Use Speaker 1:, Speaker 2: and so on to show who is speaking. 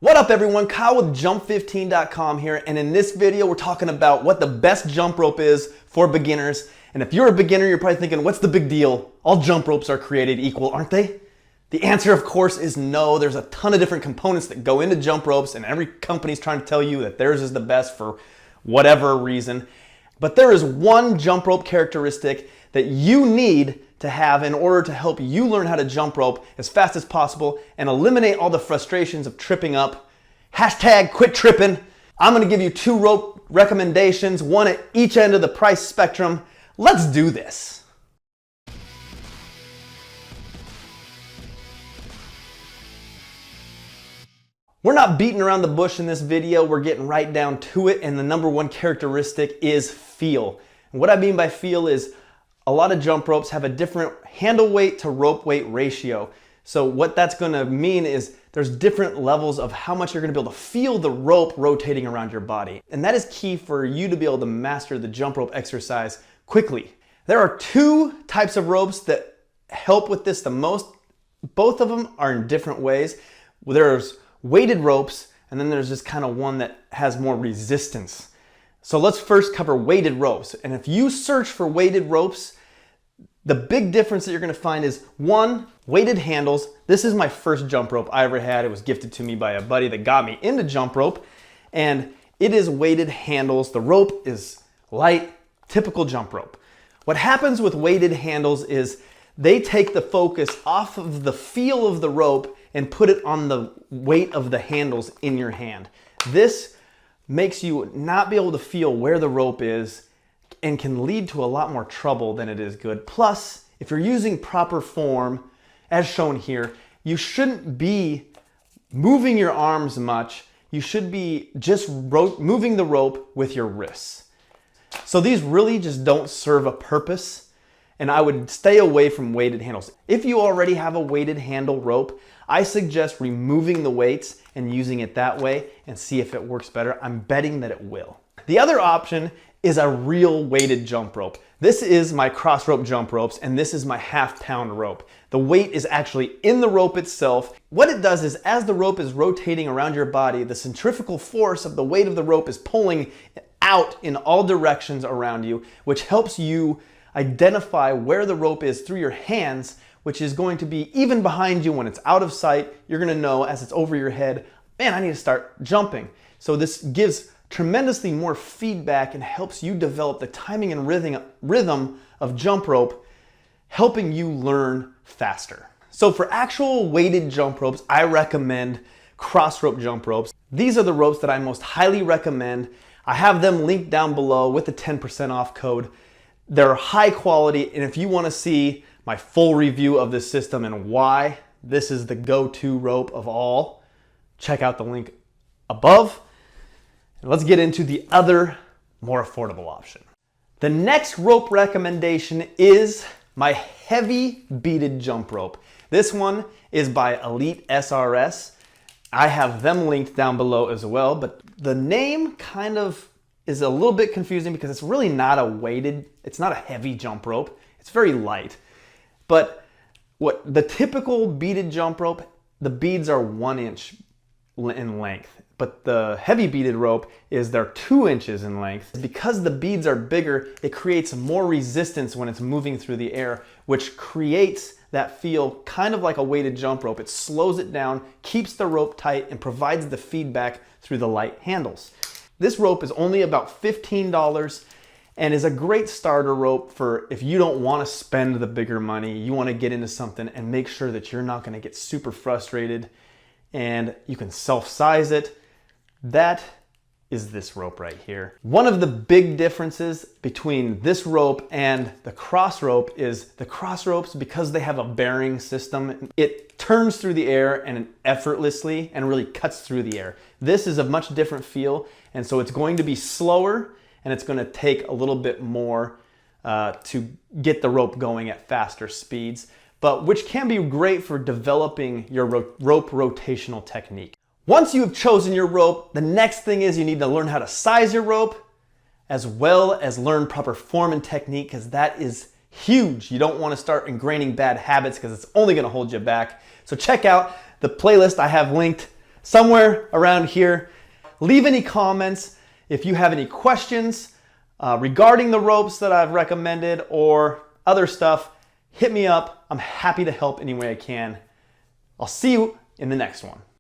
Speaker 1: What up everyone, Kyle with Jump15.com here, and in this video we're talking about what the best jump rope is for beginners. And if you're a beginner, you're probably thinking, what's the big deal? All jump ropes are created equal, aren't they? The answer, of course, is no. There's a ton of different components that go into jump ropes, and every company's trying to tell you that theirs is the best for whatever reason. But there is one jump rope characteristic that you need to have in order to help you learn how to jump rope as fast as possible and eliminate all the frustrations of tripping up. Hashtag quit tripping. I'm gonna give you 2 rope recommendations, one at each end of the price spectrum. Let's do this. We're not beating around the bush in this video, we're getting right down to it, and the number one characteristic is feel. And what I mean by feel is a lot of jump ropes have a different handle weight to rope weight ratio. So what that's gonna mean is there's different levels of how much you're gonna be able to feel the rope rotating around your body. And that is key for you to be able to master the jump rope exercise quickly. There are 2 types of ropes that help with this the most. Both of them are in different ways. There's weighted ropes, and then there's just kind of one that has more resistance. So let's first cover weighted ropes. And if you search for weighted ropes, the big difference that you're gonna find is 1, weighted handles. This is my first jump rope I ever had. It was gifted to me by a buddy that got me into jump rope. And it is weighted handles. The rope is light, typical jump rope. What happens with weighted handles is they take the focus off of the feel of the rope and put it on the weight of the handles in your hand. This makes you not be able to feel where the rope is and can lead to a lot more trouble than it is good. Plus, if you're using proper form, as shown here, you shouldn't be moving your arms much. You should be just moving the rope with your wrists. So these really just don't serve a purpose, and I would stay away from weighted handles. If you already have a weighted handle rope, I suggest removing the weights and using it that way and see if it works better. I'm betting that it will. The other option is a real weighted jump rope. This is my Crossrope jump ropes, and this is my half-pound rope. The weight is actually in the rope itself. What it does is as the rope is rotating around your body, the centrifugal force of the weight of the rope is pulling out in all directions around you, which helps you identify where the rope is through your hands, which is going to be even behind you when it's out of sight. You're gonna know as it's over your head, man, I need to start jumping. So this gives tremendously more feedback and helps you develop the timing and rhythm of jump rope, helping you learn faster. So for actual weighted jump ropes, I recommend Crossrope jump ropes. These are the ropes that I most highly recommend. I have them linked down below with the 10% off code. They're high quality, and if you want to see my full review of this system and why this is the go-to rope of all, check out the link above. And let's get into the other, more affordable option. The next rope recommendation is my heavy beaded jump rope. This one is by Elite SRS. I have them linked down below as well, but the name kind of is a little bit confusing because it's really not a weighted, it's not a heavy jump rope. It's very light. But what the typical beaded jump rope, the beads are 1 inch in length, but the heavy beaded rope is they're 2 inches in length. Because the beads are bigger, it creates more resistance when it's moving through the air, which creates that feel kind of like a weighted jump rope. It slows it down, keeps the rope tight, and provides the feedback through the light handles. This rope is only about $15 and is a great starter rope for if you don't want to spend the bigger money, you want to get into something and make sure that you're not going to get super frustrated, and you can self-size it. That is this rope right here. One of the big differences between this rope and the Crossrope is the Crossropes, because they have a bearing system, it turns through the air and effortlessly and really cuts through the air. This is a much different feel, and so it's going to be slower and it's going to take a little bit more to get the rope going at faster speeds, but which can be great for developing your rope rotational technique. Once you have chosen your rope, the next thing is you need to learn how to size your rope, as well as learn proper form and technique, because that is huge. You don't want to start ingraining bad habits because it's only going to hold you back. So check out the playlist I have linked somewhere around here. Leave any comments if you have any questions regarding the ropes that I've recommended or other stuff. Hit me up. I'm happy to help any way I can. I'll see you in the next one.